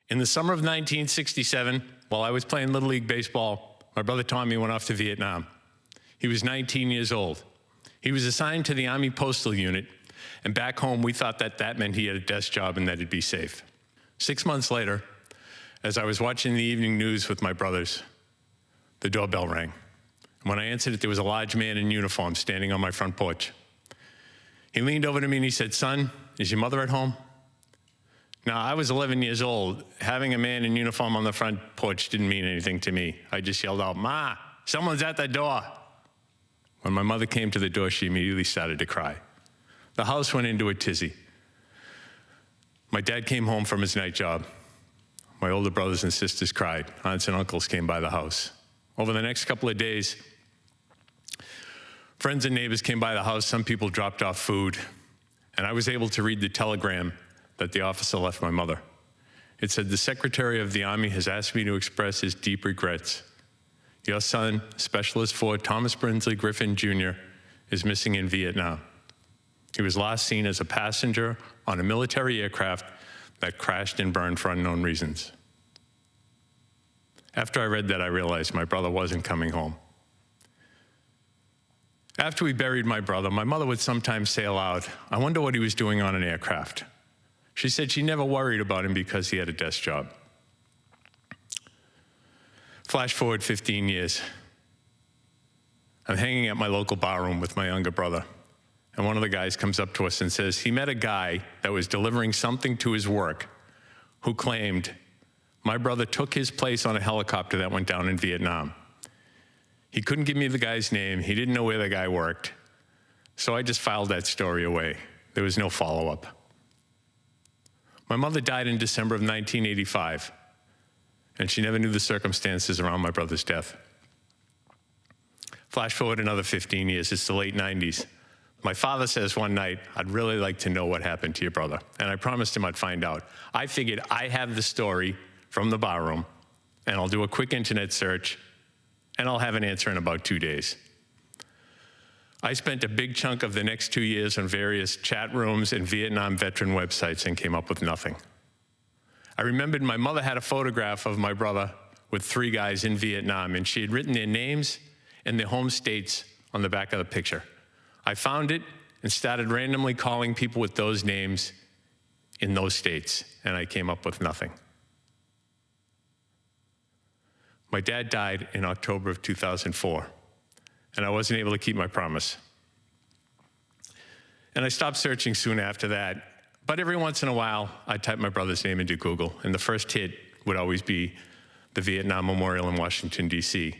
In the summer of 1967, while I was playing Little League Baseball, my brother Tommy went off to Vietnam. He was 19 years old. He was assigned to the Army Postal Unit, and back home we thought that meant he had a desk job and that he'd be safe. 6 months later, as I was watching the evening news with my brothers, the doorbell rang. And when I answered it, there was a large man in uniform standing on my front porch. He leaned over to me and he said, "Son, is your mother at home?" Now, I was 11 years old. Having a man in uniform on the front porch didn't mean anything to me. I just yelled out, "Ma, someone's at the door." When my mother came to the door, she immediately started to cry. The house went into a tizzy. My dad came home from his night job. My older brothers and sisters cried. Aunts and uncles came by the house. Over the next couple of days, friends and neighbors came by the house. Some people dropped off food, and I was able to read the telegram that the officer left my mother. It said, "The Secretary of the Army has asked me to express his deep regrets. Your son, Specialist 4 Thomas Brinsley Griffin Jr., is missing in Vietnam. He was last seen as a passenger on a military aircraft that crashed and burned for unknown reasons." After I read that, I realized my brother wasn't coming home. After we buried my brother, my mother would sometimes say aloud, "I wonder what he was doing on an aircraft." She said she never worried about him because he had a desk job. Flash forward 15 years. I'm hanging at my local barroom with my younger brother, and one of the guys comes up to us and says he met a guy that was delivering something to his work who claimed my brother took his place on a helicopter that went down in Vietnam. He couldn't give me the guy's name. He didn't know where the guy worked. So I just filed that story away. There was no follow-up. My mother died in December of 1985, and she never knew the circumstances around my brother's death. Flash forward another 15 years, it's the late 90s. My father says one night, "I'd really like to know what happened to your brother." And I promised him I'd find out. I figured I have the story from the barroom, and I'll do a quick internet search, and I'll have an answer in about 2 days. I spent a big chunk of the next 2 years on various chat rooms and Vietnam veteran websites and came up with nothing. I remembered my mother had a photograph of my brother with 3 guys in Vietnam, and she had written their names and their home states on the back of the picture. I found it and started randomly calling people with those names in those states, and I came up with nothing. My dad died in October of 2004. And I wasn't able to keep my promise. And I stopped searching soon after that. But every once in a while, I'd type my brother's name into Google, and the first hit would always be the Vietnam Memorial in Washington, D.C.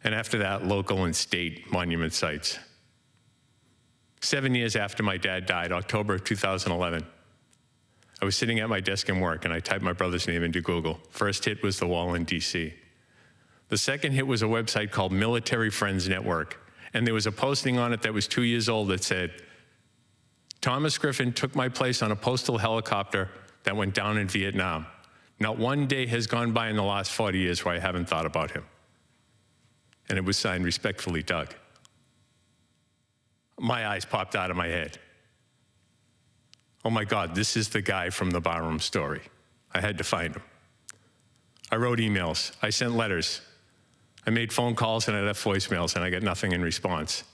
And after that, local and state monument sites. 7 years after my dad died, October of 2011, I was sitting at my desk in work, and I typed my brother's name into Google. First hit was the wall in D.C. The second hit was a website called Military Friends Network, and there was a posting on it that was 2 years old that said, "Thomas Griffin took my place on a postal helicopter that went down in Vietnam. Not one day has gone by in the last 40 years where I haven't thought about him." And it was signed, "Respectfully, Doug." My eyes popped out of my head. Oh my God, this is the guy from the barroom story. I had to find him. I wrote emails, I sent letters, I made phone calls and I left voicemails, and I got nothing in response.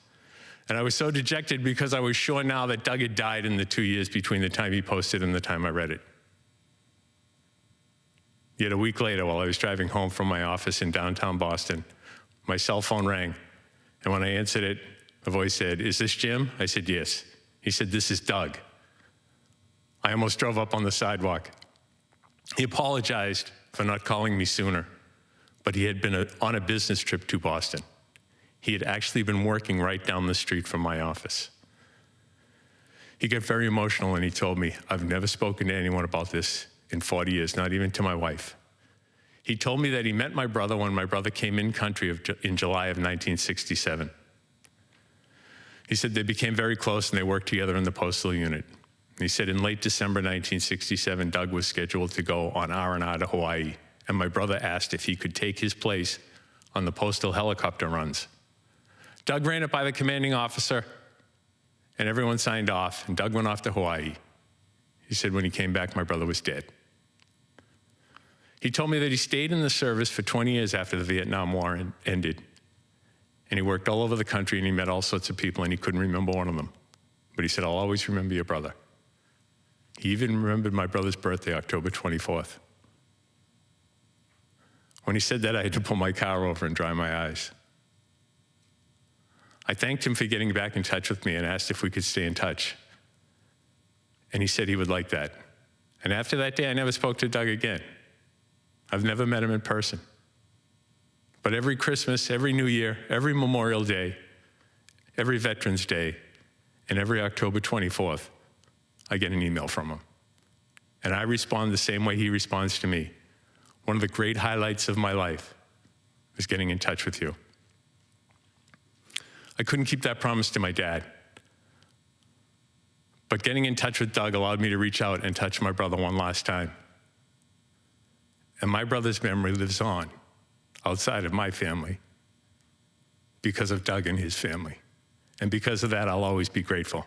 And I was so dejected because I was sure now that Doug had died in the 2 years between the time he posted and the time I read it. Yet a week later, while I was driving home from my office in downtown Boston, my cell phone rang. And when I answered it, the voice said, "Is this Jim?" I said, "Yes." He said, "This is Doug." I almost drove up on the sidewalk. He apologized for not calling me sooner, but he had been on a business trip to Boston. He had actually been working right down the street from my office. He got very emotional and he told me, "I've never spoken to anyone about this in 40 years, not even to my wife." He told me that he met my brother when my brother came in country in July of 1967. He said they became very close and they worked together in the postal unit. He said in late December 1967, Doug was scheduled to go on R&R to Hawaii, and my brother asked if he could take his place on the postal helicopter runs. Doug ran it by the commanding officer, and everyone signed off, and Doug went off to Hawaii. He said when he came back, my brother was dead. He told me that he stayed in the service for 20 years after the Vietnam War ended. And he worked all over the country and he met all sorts of people and he couldn't remember one of them. But he said, I'll always remember your brother. He even remembered my brother's birthday, October 24th. When he said that, I had to pull my car over and dry my eyes. I thanked him for getting back in touch with me and asked if we could stay in touch. And he said he would like that. And after that day, I never spoke to Doug again. I've never met him in person. But every Christmas, every New Year, every Memorial Day, every Veterans Day, and every October 24th, I get an email from him. And I respond the same way he responds to me. One of the great highlights of my life is getting in touch with you. I couldn't keep that promise to my dad. But getting in touch with Doug allowed me to reach out and touch my brother one last time. And my brother's memory lives on outside of my family because of Doug and his family. And because of that, I'll always be grateful.